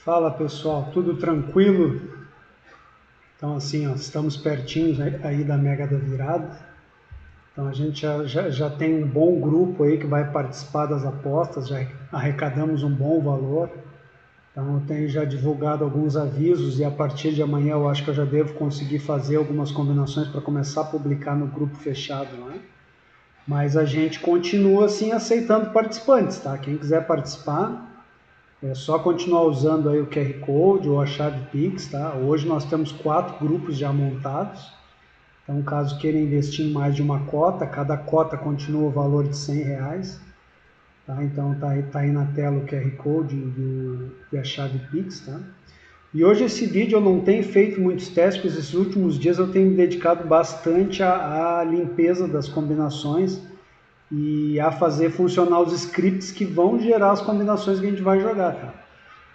Fala pessoal, tudo tranquilo? Então assim, ó, estamos pertinhos aí da Mega da Virada. Então a gente já tem um bom grupo aí que vai participar das apostas, já arrecadamos um bom valor. Então eu tenho já divulgado alguns avisos e a partir de amanhã eu acho que eu já devo conseguir fazer algumas combinações para começar a publicar no grupo fechado, né? Mas a gente continua assim aceitando participantes, tá? Quem quiser participar, é só continuar usando aí o QR Code ou a chave Pix, tá? Hoje nós temos 4 grupos já montados. Então, caso queira investir em mais de uma cota, cada cota continua o valor de R$ 100. Tá? Então, tá aí na tela o QR Code e a chave Pix, tá? E hoje esse vídeo eu não tenho feito muitos testes, porque esses últimos dias eu tenho me dedicado bastante à limpeza das combinações e a fazer funcionar os scripts que vão gerar as combinações que a gente vai jogar, tá?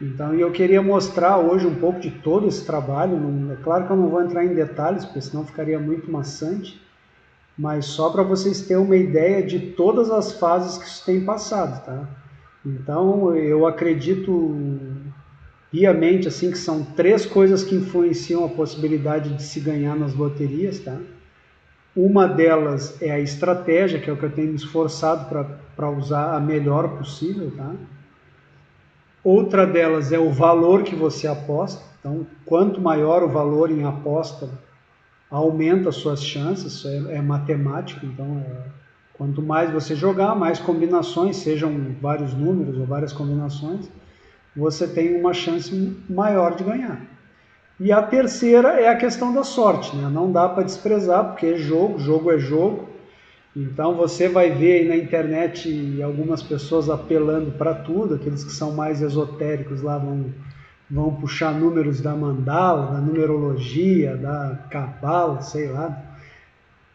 Então, eu queria mostrar hoje um pouco de todo esse trabalho. É claro que eu não vou entrar em detalhes, porque senão ficaria muito maçante, mas só para vocês terem uma ideia de todas as fases que isso tem passado, tá? Então, eu acredito piamente assim que são 3 coisas que influenciam a possibilidade de se ganhar nas loterias, tá? Uma delas é a estratégia, que é o que eu tenho me esforçado para usar a melhor possível, tá? Outra delas é o valor que você aposta. Então, quanto maior o valor em aposta, aumenta as suas chances. Isso é matemático. Então, quanto mais você jogar, mais combinações, sejam vários números ou várias combinações, você tem uma chance maior de ganhar. E a terceira é a questão da sorte, né? Não dá para desprezar, porque jogo é jogo. Então você vai ver aí na internet algumas pessoas apelando para tudo, aqueles que são mais esotéricos lá vão puxar números da mandala, da numerologia, da cabala, sei lá.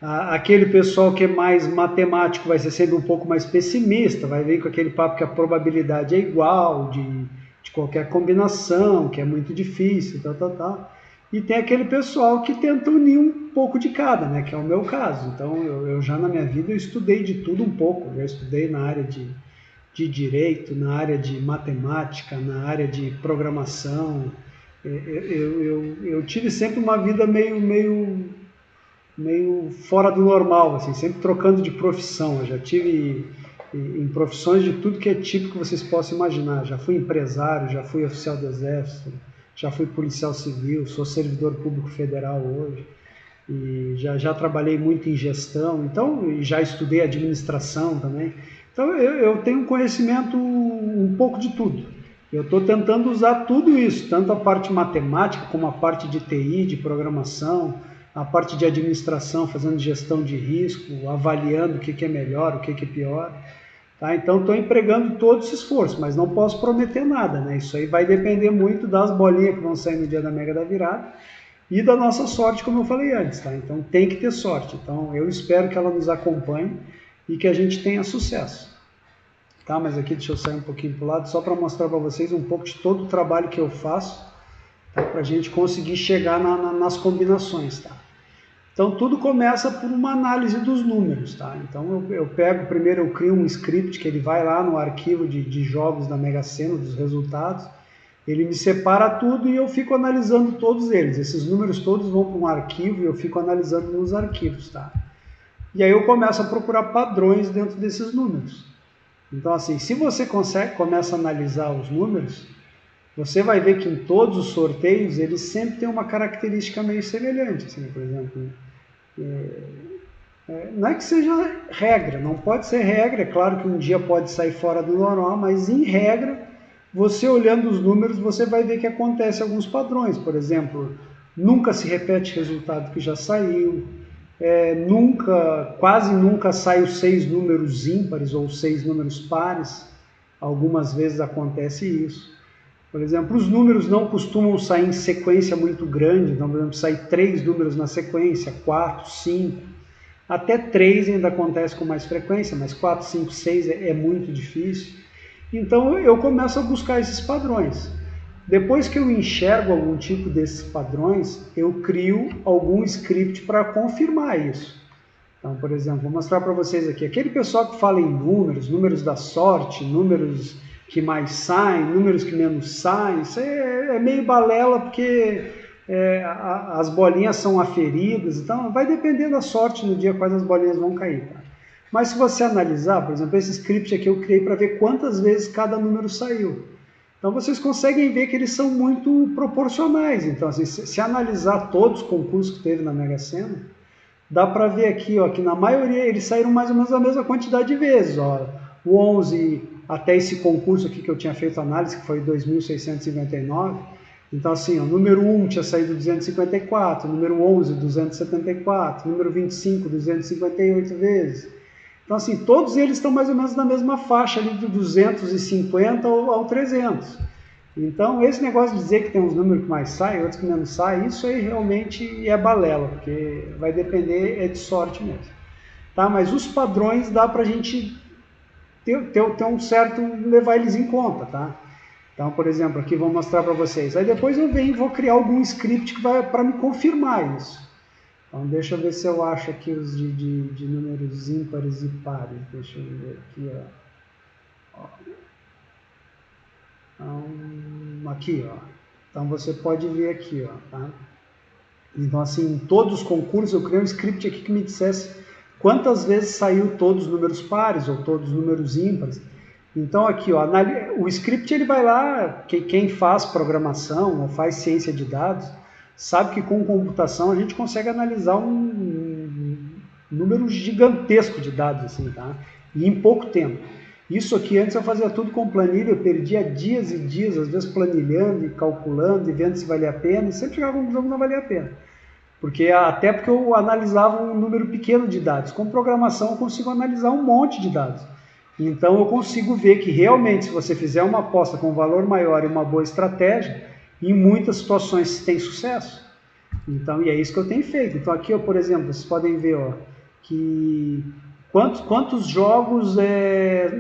Aquele pessoal que é mais matemático vai ser sempre um pouco mais pessimista, vai vir com aquele papo que a probabilidade é igual de qualquer combinação, que é muito difícil, tal, tal, tal. E tem aquele pessoal que tenta unir um pouco de cada, né? Que é o meu caso. Então, eu já na minha vida eu estudei de tudo um pouco. Eu já estudei na área de direito, na área de matemática, na área de programação. Eu tive sempre uma vida meio fora do normal, assim, sempre trocando de profissão. Eu já tive em profissões de tudo que é tipo que vocês possam imaginar. Já fui empresário, já fui oficial do Exército, já fui policial civil, sou servidor público federal hoje, e já trabalhei muito em gestão, então já estudei administração também. Então eu tenho conhecimento um pouco de tudo. Eu estou tentando usar tudo isso, tanto a parte matemática como a parte de TI, de programação, a parte de administração, fazendo gestão de risco, avaliando o que é melhor, o que é pior. Tá? Então estou empregando todo esse esforço, mas não posso prometer nada, né? Isso aí vai depender muito das bolinhas que vão sair no dia da Mega da Virada e da nossa sorte, como eu falei antes, tá? Então tem que ter sorte. Então eu espero que ela nos acompanhe e que a gente tenha sucesso. Tá? Mas aqui deixa eu sair um pouquinho para o lado, só para mostrar para vocês um pouco de todo o trabalho que eu faço, tá? Para a gente conseguir chegar nas combinações, tá? Então tudo começa por uma análise dos números, tá? Então eu pego, primeiro eu crio um script que ele vai lá no arquivo de jogos da Mega Sena, dos resultados, ele me separa tudo e eu fico analisando todos eles. Esses números todos vão para um arquivo e eu fico analisando nos arquivos, tá? E aí eu começo a procurar padrões dentro desses números. Então assim, se você começa a analisar os números, você vai ver que em todos os sorteios eles sempre têm uma característica meio semelhante, assim, por exemplo. Não é que seja regra, não pode ser regra, é claro que um dia pode sair fora do normal, mas em regra, você olhando os números, você vai ver que acontece alguns padrões. Por exemplo, nunca se repete resultado que já saiu, quase nunca sai os 6 números ímpares ou 6 números pares, algumas vezes acontece isso. Por exemplo, os números não costumam sair em sequência muito grande, então, por exemplo, sair 3 números na sequência, 4, 5, até 3 ainda acontece com mais frequência, mas 4, 5, 6 é muito difícil. Então eu começo a buscar esses padrões. Depois que eu enxergo algum tipo desses padrões, eu crio algum script para confirmar isso. Então, por exemplo, vou mostrar para vocês aqui, aquele pessoal que fala em números, números da sorte, números que mais saem, números que menos saem. Isso é meio balela, porque as bolinhas são aferidas, então vai depender da sorte no dia quais as bolinhas vão cair. Tá? Mas se você analisar, por exemplo, esse script aqui eu criei para ver quantas vezes cada número saiu. Então vocês conseguem ver que eles são muito proporcionais. Então, assim, se analisar todos os concursos que teve na Mega Sena, dá para ver aqui, ó, que na maioria eles saíram mais ou menos a mesma quantidade de vezes. Ó. O 11, até esse concurso aqui que eu tinha feito análise, que foi 2.659. Então, assim, o número 1 tinha saído 254, o número 11, 274, o número 25, 258 vezes. Então, assim, todos eles estão mais ou menos na mesma faixa ali de 250 ao 300. Então, esse negócio de dizer que tem uns números que mais saem, outros que menos saem, isso aí realmente é balela, porque vai depender de sorte mesmo. Tá? Mas os padrões dá para a gente ter um certo, levar eles em conta, tá? Então, por exemplo, aqui vou mostrar para vocês. Aí depois eu venho e vou criar algum script que vai para me confirmar isso. Então, deixa eu ver se eu acho aqui os de números ímpares e pares. Deixa eu ver aqui, ó. Então, aqui, ó. Então, você pode ver aqui, ó, tá? Então, assim, em todos os concursos, eu criei um script aqui que me dissesse quantas vezes saiu todos os números pares ou todos os números ímpares. Então, aqui, ó, o script ele vai lá, quem faz programação ou faz ciência de dados, sabe que com computação a gente consegue analisar um número gigantesco de dados, assim, tá? E em pouco tempo. Isso aqui, antes eu fazia tudo com planilha, eu perdia dias e dias, às vezes planilhando e calculando e vendo se valia a pena, e sempre chegava a conclusão que não valia a pena. Até porque eu analisava um número pequeno de dados. Com programação eu consigo analisar um monte de dados. Então eu consigo ver que realmente, se você fizer uma aposta com um valor maior e uma boa estratégia, em muitas situações tem sucesso. Então, e é isso que eu tenho feito. Então aqui, ó, por exemplo, vocês podem ver, ó, que quantos jogos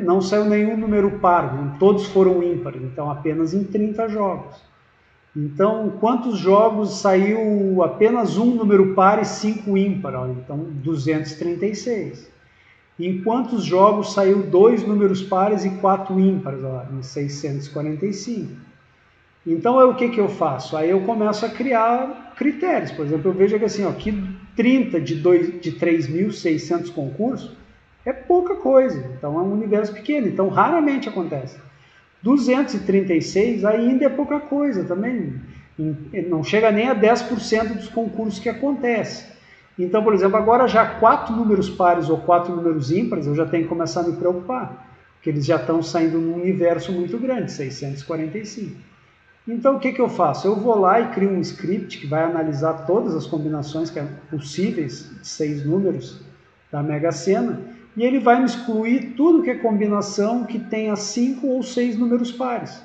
não saiu nenhum número par, todos foram ímpares, então apenas em 30 jogos. Então, quantos jogos saiu apenas um número par e 5 ímpar? Ó, então, 236. Em quantos jogos saiu 2 números pares e 4 ímpares? Ó, em 645. Então, o que eu faço? Aí eu começo a criar critérios. Por exemplo, eu vejo que assim, ó, que 30 de 3.600 concursos é pouca coisa. Então, é um universo pequeno. Então, raramente acontece. 236 ainda é pouca coisa também. Não chega nem a 10% dos concursos que acontecem. Então, por exemplo, agora já 4 números pares ou 4 números ímpares, eu já tenho que começar a me preocupar. Porque eles já estão saindo num universo muito grande, 645. Então, o que eu faço? Eu vou lá e crio um script que vai analisar todas as combinações possíveis de 6 números da Mega Sena, e ele vai me excluir tudo que é combinação que tenha 5 ou 6 números pares,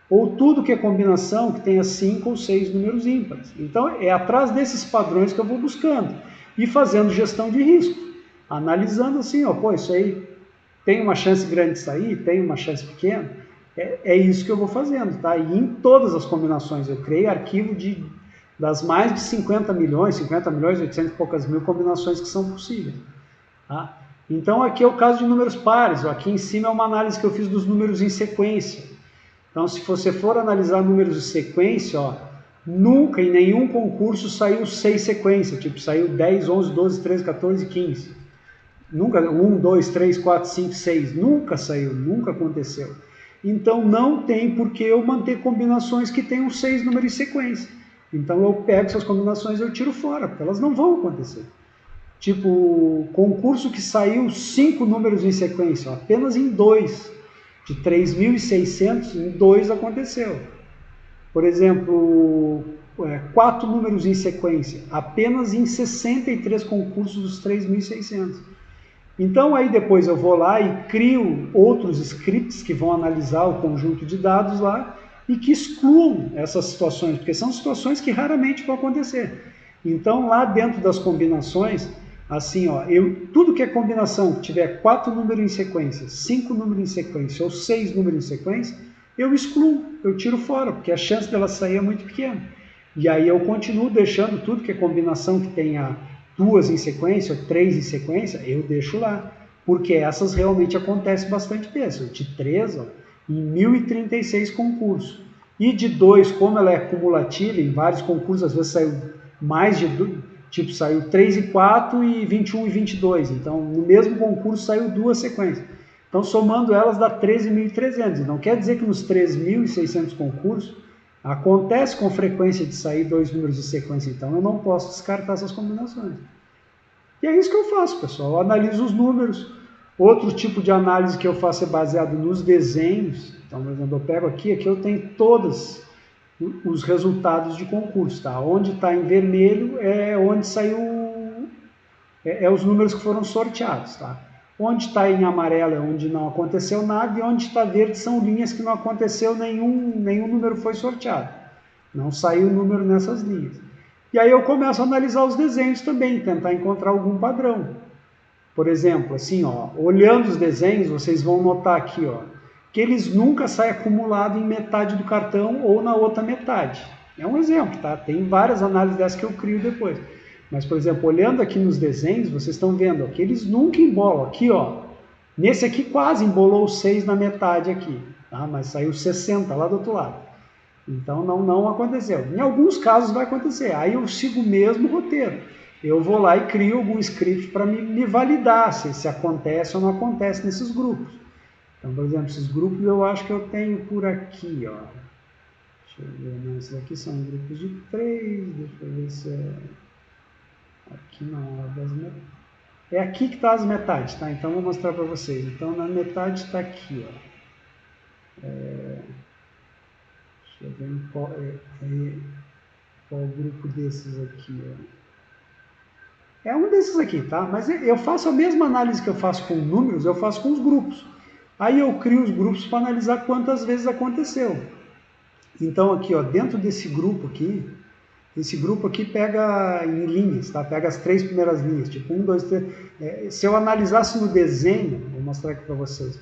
ou tudo que é combinação que tenha 5 ou 6 números ímpares. Então, é atrás desses padrões que eu vou buscando, e fazendo gestão de risco, analisando assim, ó, pô, isso aí tem uma chance grande de sair, tem uma chance pequena. É isso que eu vou fazendo, tá? E em todas as combinações, eu criei arquivo das mais de 50 milhões, 800 e poucas mil combinações que são possíveis, tá? Então aqui é o caso de números pares, ó, aqui em cima é uma análise que eu fiz dos números em sequência. Então se você for analisar números de sequência, ó, nunca em nenhum concurso saiu 6 sequências, tipo saiu 10, 11, 12, 13, 14, 15. Nunca, 1, 2, 3, 4, 5, 6, nunca saiu, nunca aconteceu. Então não tem por que eu manter combinações que tenham 6 números em sequência. Então eu pego essas combinações e eu tiro fora, porque elas não vão acontecer. Tipo, concurso que saiu 5 números em sequência, ó, apenas em 2. De 3.600, em 2 aconteceu. Por exemplo, 4 números em sequência, apenas em 63 concursos dos 3.600. Então, aí depois eu vou lá e crio outros scripts que vão analisar o conjunto de dados lá e que excluam essas situações, porque são situações que raramente vão acontecer. Então, lá dentro das combinações, assim, ó, tudo que é combinação, que tiver 4 números em sequência, 5 números em sequência ou 6 números em sequência, eu excluo, eu tiro fora, porque a chance dela sair é muito pequena. E aí eu continuo deixando tudo que é combinação que tenha 2 em sequência, ou 3 em sequência, eu deixo lá, porque essas realmente acontecem bastante vezes. De 3, ó, em 1.036 concursos. E de 2, como ela é cumulativa, em vários concursos, às vezes saiu mais de, tipo, saiu 3 e 4 e 21 e 22. Então, no mesmo concurso saiu 2 sequências. Então, somando elas dá 13.300. Então, quer dizer que nos 3.600 concursos, acontece com frequência de sair 2 números de sequência. Então, eu não posso descartar essas combinações. E é isso que eu faço, pessoal. Eu analiso os números. Outro tipo de análise que eu faço é baseado nos desenhos. Então, por exemplo, eu pego aqui eu tenho todos os resultados de concurso, tá? Onde está em vermelho é onde saiu, os números que foram sorteados, tá? Onde está em amarelo é onde não aconteceu nada e onde está verde são linhas que não aconteceu, nenhum número foi sorteado. Não saiu número nessas linhas. E aí eu começo a analisar os desenhos também, tentar encontrar algum padrão. Por exemplo, assim, ó, olhando os desenhos, vocês vão notar aqui, ó, que eles nunca saem acumulados em metade do cartão ou na outra metade. É um exemplo, tá? Tem várias análises dessas que eu crio depois. Mas, por exemplo, olhando aqui nos desenhos, vocês estão vendo ó, que eles nunca embolam. Aqui, ó, nesse aqui quase embolou 6 na metade aqui, tá? Mas saiu 60 lá do outro lado. Então, não aconteceu. Em alguns casos vai acontecer. Aí eu sigo o mesmo roteiro. Eu vou lá e crio algum script para me validar se acontece ou não acontece nesses grupos. Então, por exemplo, esses grupos eu acho que eu tenho por aqui, ó. Deixa eu ver, não, esses aqui são grupos de 3, deixa eu ver se é... Aqui não, é aqui que está as metades, tá? Então, vou mostrar para vocês. Então, na metade está aqui, ó. Deixa eu ver qual grupo desses aqui, ó. É um desses aqui, tá? Mas eu faço a mesma análise que eu faço com números, eu faço com os grupos. Aí eu crio os grupos para analisar quantas vezes aconteceu. Então aqui, ó, dentro desse grupo aqui, esse grupo aqui pega em linhas, tá? Pega as 3 primeiras linhas, tipo 1, 2, 3. Se eu analisasse no desenho, vou mostrar aqui para vocês,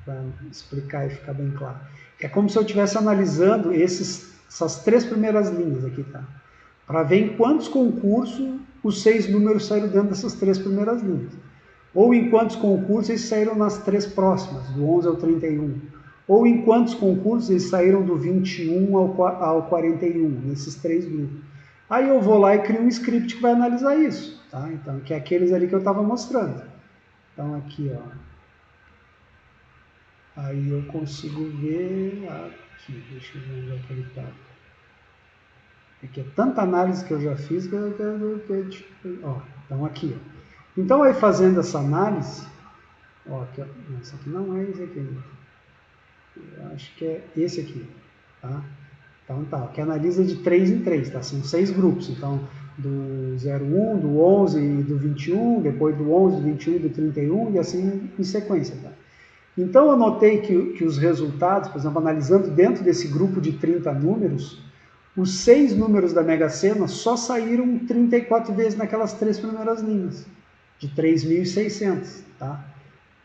para explicar e ficar bem claro. É como se eu estivesse analisando essas 3 primeiras linhas aqui, tá? Para ver em quantos concursos os 6 números saíram dentro dessas 3 primeiras linhas. Ou em quantos concursos eles saíram nas 3 próximas, do 11 ao 31. Ou em quantos concursos eles saíram do 21 ao 41, nesses 3 grupos. Aí eu vou lá e crio um script que vai analisar isso, tá? Então, que é aqueles ali que eu estava mostrando. Então, aqui, ó. Aí eu consigo ver aqui, deixa eu ver onde é que ele está. Aqui é tanta análise que eu já fiz ó, então aqui, ó. Então aí fazendo essa análise, ó, aqui, ó, esse aqui não é esse aqui, eu acho que é esse aqui, tá? Então tá, que analisa de 3 em 3, tá? São 6 grupos, então do 01, do 11 e do 21, depois do 11, do 21 e do 31 e assim em sequência, tá? Então eu notei que os resultados, por exemplo, analisando dentro desse grupo de 30 números, os 6 números da Mega Sena só saíram 34 vezes naquelas 3 primeiras linhas, de 3.600, tá?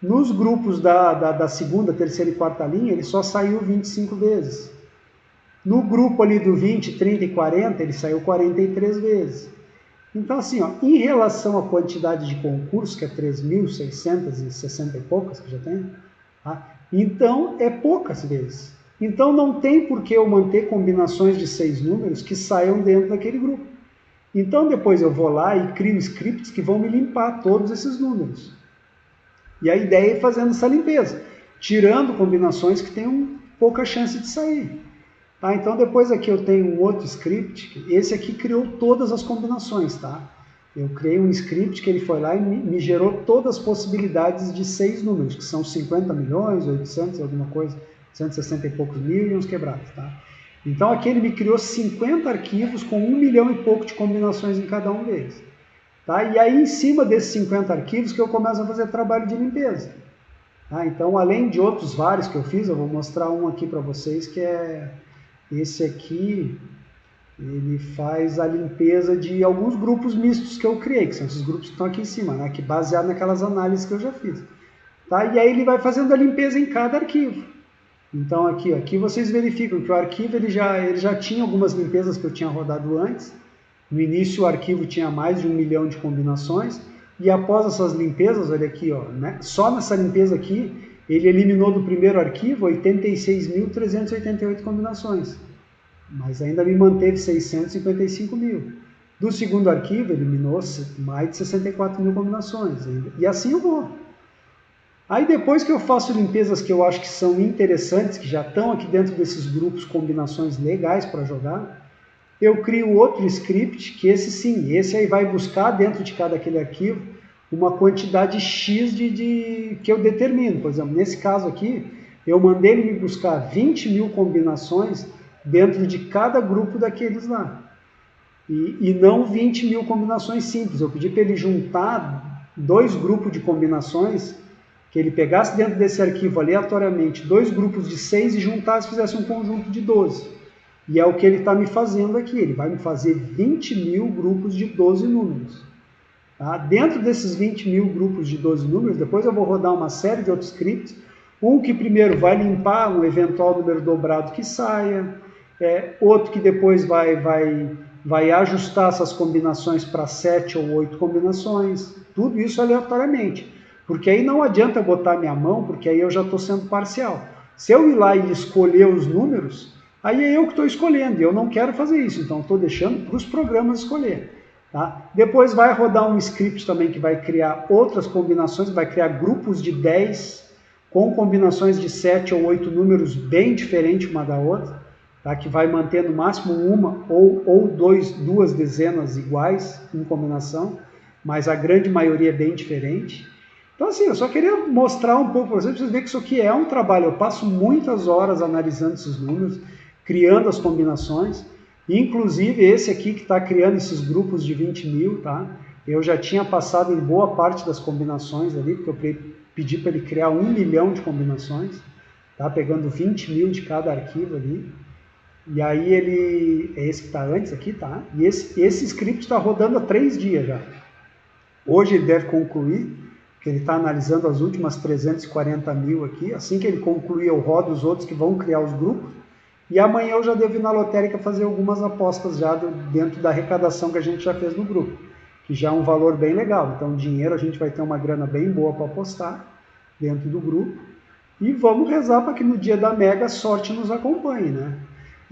Nos grupos da segunda, terceira e quarta linha, ele só saiu 25 vezes. No grupo ali do 20, 30 e 40, ele saiu 43 vezes. Então, assim, ó, em relação à quantidade de concursos, que é 3.660 e poucas que já tem, tá? Então é poucas vezes. Então não tem por que eu manter combinações de 6 números que saiam dentro daquele grupo. Então depois eu vou lá e crio scripts que vão me limpar todos esses números. E a ideia é ir fazendo essa limpeza, tirando combinações que tenham pouca chance de sair. Tá? Então depois aqui eu tenho um outro script, esse aqui criou todas as combinações, tá? Eu criei um script que ele foi lá e me gerou todas as possibilidades de 6 números, que são 50 milhões, 800, alguma coisa, 160 e poucos mil e uns quebrados, tá? Então aqui ele me criou 50 arquivos com 1 milhão e pouco de combinações em cada um deles. Tá? E aí em cima desses 50 arquivos que eu começo a fazer trabalho de limpeza. Tá? Então além de outros vários que eu fiz, eu vou mostrar um aqui para vocês que é esse aqui. Ele faz a limpeza de alguns grupos mistos que eu criei, que são esses grupos que estão aqui em cima, né? Que baseado naquelas análises que eu já fiz. Tá? E aí ele vai fazendo a limpeza em cada arquivo. Então aqui vocês verificam que o arquivo ele já tinha algumas limpezas que eu tinha rodado antes. No início o arquivo tinha mais de 1 milhão de combinações. E após essas limpezas, olha aqui, ó, né? Só nessa limpeza aqui, ele eliminou do primeiro arquivo 86.388 combinações, mas ainda me manteve 655 mil. Do segundo arquivo, eliminou mais de 64 mil combinações, e assim eu vou. Aí depois que eu faço limpezas que eu acho que são interessantes, que já estão aqui dentro desses grupos, combinações legais para jogar, eu crio outro script, que esse sim, esse aí vai buscar dentro de cada aquele arquivo uma quantidade X que eu determino. Por exemplo, nesse caso aqui, eu mandei ele me buscar 20 mil combinações dentro de cada grupo daqueles lá. E não 20 mil combinações simples. Eu pedi para ele juntar 2 grupos de combinações, que ele pegasse dentro desse arquivo aleatoriamente 2 grupos de 6 e juntasse e fizesse um conjunto de 12. E é o que ele está me fazendo aqui. Ele vai me fazer 20 mil grupos de 12 números. Tá? Dentro desses 20 mil grupos de 12 números, depois eu vou rodar uma série de outros scripts. Um que primeiro vai limpar um eventual número dobrado que saia. Outro que depois vai ajustar essas combinações para 7 ou 8 combinações. Tudo isso aleatoriamente. Porque aí não adianta botar minha mão, porque aí eu já estou sendo parcial. Se eu ir lá e escolher os números, aí é eu que estou escolhendo, e eu não quero fazer isso, então estou deixando para os programas escolher. Tá? Depois vai rodar um script também que vai criar outras combinações, vai criar grupos de 10 com combinações de 7 ou 8 números bem diferentes uma da outra, tá? Que vai manter no máximo uma ou duas dezenas iguais em combinação, mas a grande maioria é bem diferente. Então, assim, eu só queria mostrar um pouco para vocês verem que isso aqui é um trabalho. Eu passo muitas horas analisando esses números, criando as combinações. Inclusive, esse aqui que está criando esses grupos de 20 mil, tá? Eu já tinha passado em boa parte das combinações ali, porque eu pedi para ele criar 1 milhão de combinações, tá? Pegando 20 mil de cada arquivo ali. E aí ele... É esse que está antes aqui, tá? E esse script está rodando há 3 dias já. Hoje ele deve concluir, que ele está analisando as últimas 340 mil aqui. Assim que ele concluir, eu rodo os outros que vão criar os grupos. E amanhã eu já devo ir na lotérica fazer algumas apostas já dentro da arrecadação que a gente já fez no grupo, que já é um valor bem legal. Então, dinheiro, a gente vai ter uma grana bem boa para apostar dentro do grupo. E vamos rezar para que no dia da Mega a sorte nos acompanhe, né?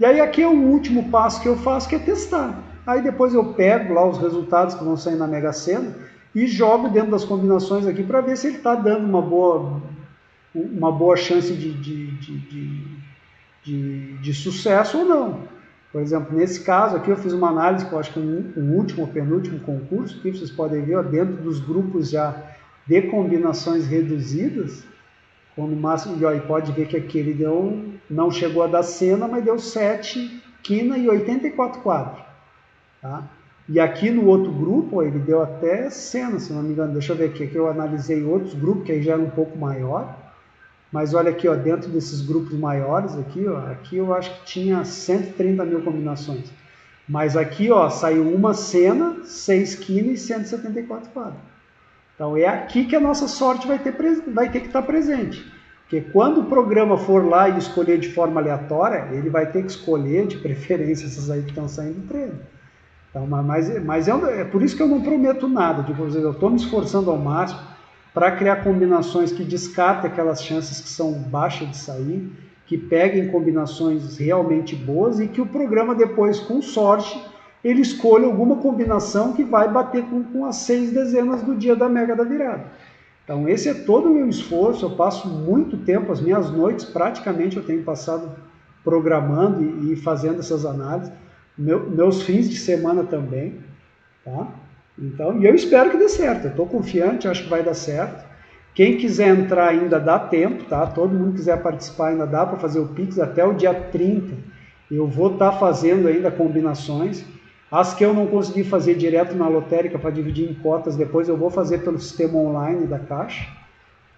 E aí aqui é o último passo que eu faço, que é testar. Aí depois eu pego lá os resultados que vão sair na Mega Sena e jogo dentro das combinações aqui para ver se ele está dando uma boa chance de sucesso ou não. Por exemplo, nesse caso aqui eu fiz uma análise que eu acho que um último ou penúltimo concurso, que vocês podem ver, ó, dentro dos grupos já de combinações reduzidas, quando máximo, e pode ver que aqui ele não chegou a dar cena, mas deu 7 quina e 84 quadros. Tá? E aqui no outro grupo, ó, ele deu até cena, se não me engano. Deixa eu ver aqui, que eu analisei outros grupos, que aí já era um pouco maior. Mas olha aqui, ó, dentro desses grupos maiores, aqui eu acho que tinha 130 mil combinações. Mas aqui, ó, saiu uma cena, 6 quina e 174 quadros. Então é aqui que a nossa sorte vai ter que estar presente. Porque quando o programa for lá e escolher de forma aleatória, ele vai ter que escolher, de preferência, essas aí que estão saindo do treino. Então, mas é por isso que eu não prometo nada. Tipo, eu estou me esforçando ao máximo para criar combinações que descartem aquelas chances que são baixas de sair, que peguem combinações realmente boas e que o programa depois, com sorte, ele escolha alguma combinação que vai bater com as 6 dezenas do dia da Mega da Virada. Então esse é todo o meu esforço, eu passo muito tempo, as minhas noites praticamente eu tenho passado programando e fazendo essas análises, meus fins de semana também, tá? Então, e eu espero que dê certo, eu estou confiante, acho que vai dar certo. Quem quiser entrar ainda dá tempo, tá? Todo mundo quiser participar ainda dá para fazer o Pix até o dia 30. Eu vou estar fazendo ainda combinações. As que eu não consegui fazer direto na lotérica para dividir em cotas, depois eu vou fazer pelo sistema online da Caixa.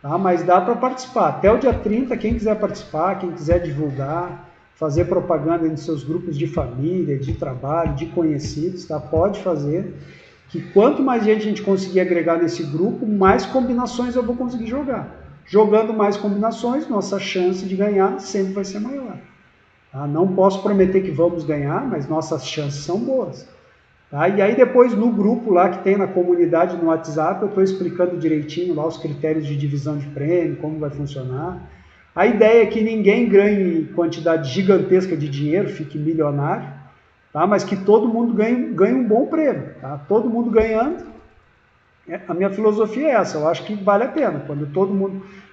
Tá? Mas dá para participar. Até o dia 30, quem quiser participar, quem quiser divulgar, fazer propaganda nos seus grupos de família, de trabalho, de conhecidos, tá? Pode fazer. Que quanto mais gente a gente conseguir agregar nesse grupo, mais combinações eu vou conseguir jogar. Jogando mais combinações, nossa chance de ganhar sempre vai ser maior. Tá? Não posso prometer que vamos ganhar, mas nossas chances são boas. Tá? E aí depois no grupo lá que tem na comunidade, no WhatsApp, eu estou explicando direitinho lá os critérios de divisão de prêmio, como vai funcionar. A ideia é que ninguém ganhe quantidade gigantesca de dinheiro, fique milionário, tá? Mas que todo mundo ganhe um bom prêmio. Tá? Todo mundo ganhando. A minha filosofia é essa, eu acho que vale a pena.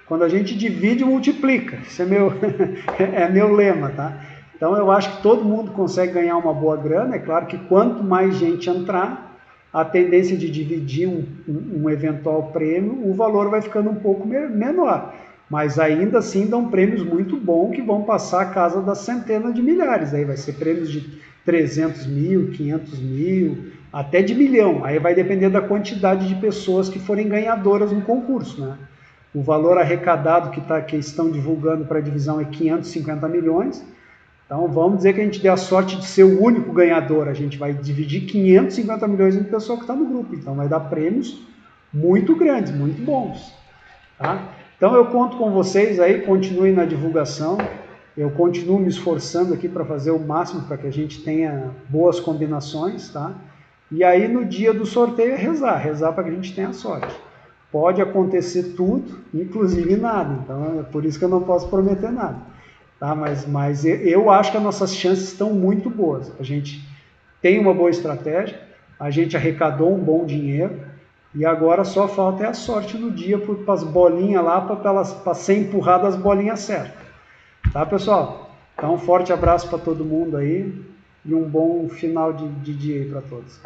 Quando a gente divide, multiplica. Esse é meu lema. Tá? Então eu acho que todo mundo consegue ganhar uma boa grana. É claro que quanto mais gente entrar, a tendência de dividir um eventual prêmio, o valor vai ficando um pouco menor. Mas ainda assim dão prêmios muito bons que vão passar a casa das centenas de milhares. Aí vai ser prêmios de 300 mil, 500 mil, até de milhão. Aí vai depender da quantidade de pessoas que forem ganhadoras no concurso. Né? O valor arrecadado que estão divulgando para a divisão é 550 milhões. Então vamos dizer que a gente dê a sorte de ser o único ganhador. A gente vai dividir 550 milhões entre pessoa que está no grupo. Então vai dar prêmios muito grandes, muito bons. Tá? Então eu conto com vocês aí, continuem na divulgação. Eu continuo me esforçando aqui para fazer o máximo para que a gente tenha boas combinações, tá? E aí no dia do sorteio é rezar para que a gente tenha sorte. Pode acontecer tudo, inclusive nada, então é por isso que eu não posso prometer nada. Tá? Mas eu acho que as nossas chances estão muito boas. A gente tem uma boa estratégia, a gente arrecadou um bom dinheiro, e agora só falta a sorte no dia para as bolinhas lá, para ser empurrada as bolinhas certas. Tá, pessoal? Então, um forte abraço para todo mundo aí e um bom final de dia aí para todos.